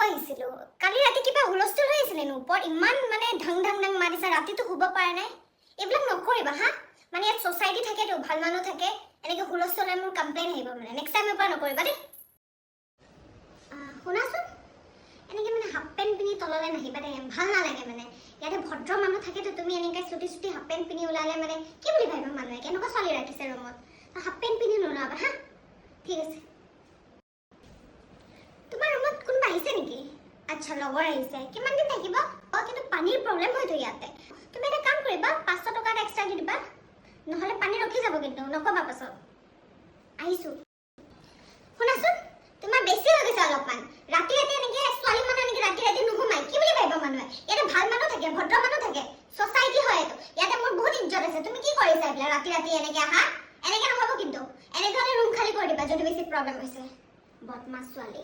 আহিছিলো কালি ৰাতি কিবা হুলস্থুল হৈ আছিল ওপৰত ইমান মানে ঢং ঢং ঢং মাৰিছে ৰাতিটো শুব পৰা নাই এইবিলাক নকৰিবা হা মানে ইয়াত সোসাইটি থাকেতো ভাল মানুহ থাকে এনেকে হুলস্থুল মোৰ কমপ্লেইন আহিব মানে নেক্সট টাইম এবাৰ নকৰিবা দেই শুনাচোন এনেকে মানে হাফ পেন্ট পিনি তললে নাহিবা দেই ভাল নালাগে মানে ইয়াতে ভদ্ৰ মানুহ থাকেতো তুমি এনেকে চুটি চুটি হাফ পেন্ট পিনি ওলালে মানে কি বুলি ভাবিব মানুহে কেনেকুৱা ছোৱালী ৰাখিছে ৰুমত হাফ পেন্ট পিনি নোলাবা হা ঠিক আছে তোমাৰ ৰুমত কোনোবা আহিছে নেকি আচ্ছা লগৰ আহিছে কিমান দিন থাকিব কিন্তু পানীৰ প্ৰব্লেম হয়তো ইয়াতে তুমি এটা কাম কৰিবা 500 টকা এক্সট্ৰা দি দিবা নহলে পানী ৰখি যাব কিন্তু নকবা পাছত আহিছো শুনাচোন তোমাৰ বেছি হৈ গৈছে অলপমান ৰাতি ৰাতি এনেকে ছোৱালী মানুহ এনেকে ৰাতি ৰাতি নুঘুমাই কি বুলি ভাবিব মানুহে ইয়াতে ভাল মানুহ থাকে ভদ্ৰ মানুহ থাকে সোসাইটি হয় এইটো ইয়াতে মোৰ বহুত ইজ্জত আছে তুমি কি কৰিছা এইবিলাক ৰাতি ৰাতি এনেকে আহা এনেকে নহব কিন্তু এনেকে হ'লে ৰুম খালী কৰি দিবা যদি বেছি প্ৰব্লেম হৈছে বদমাছ ছোৱালী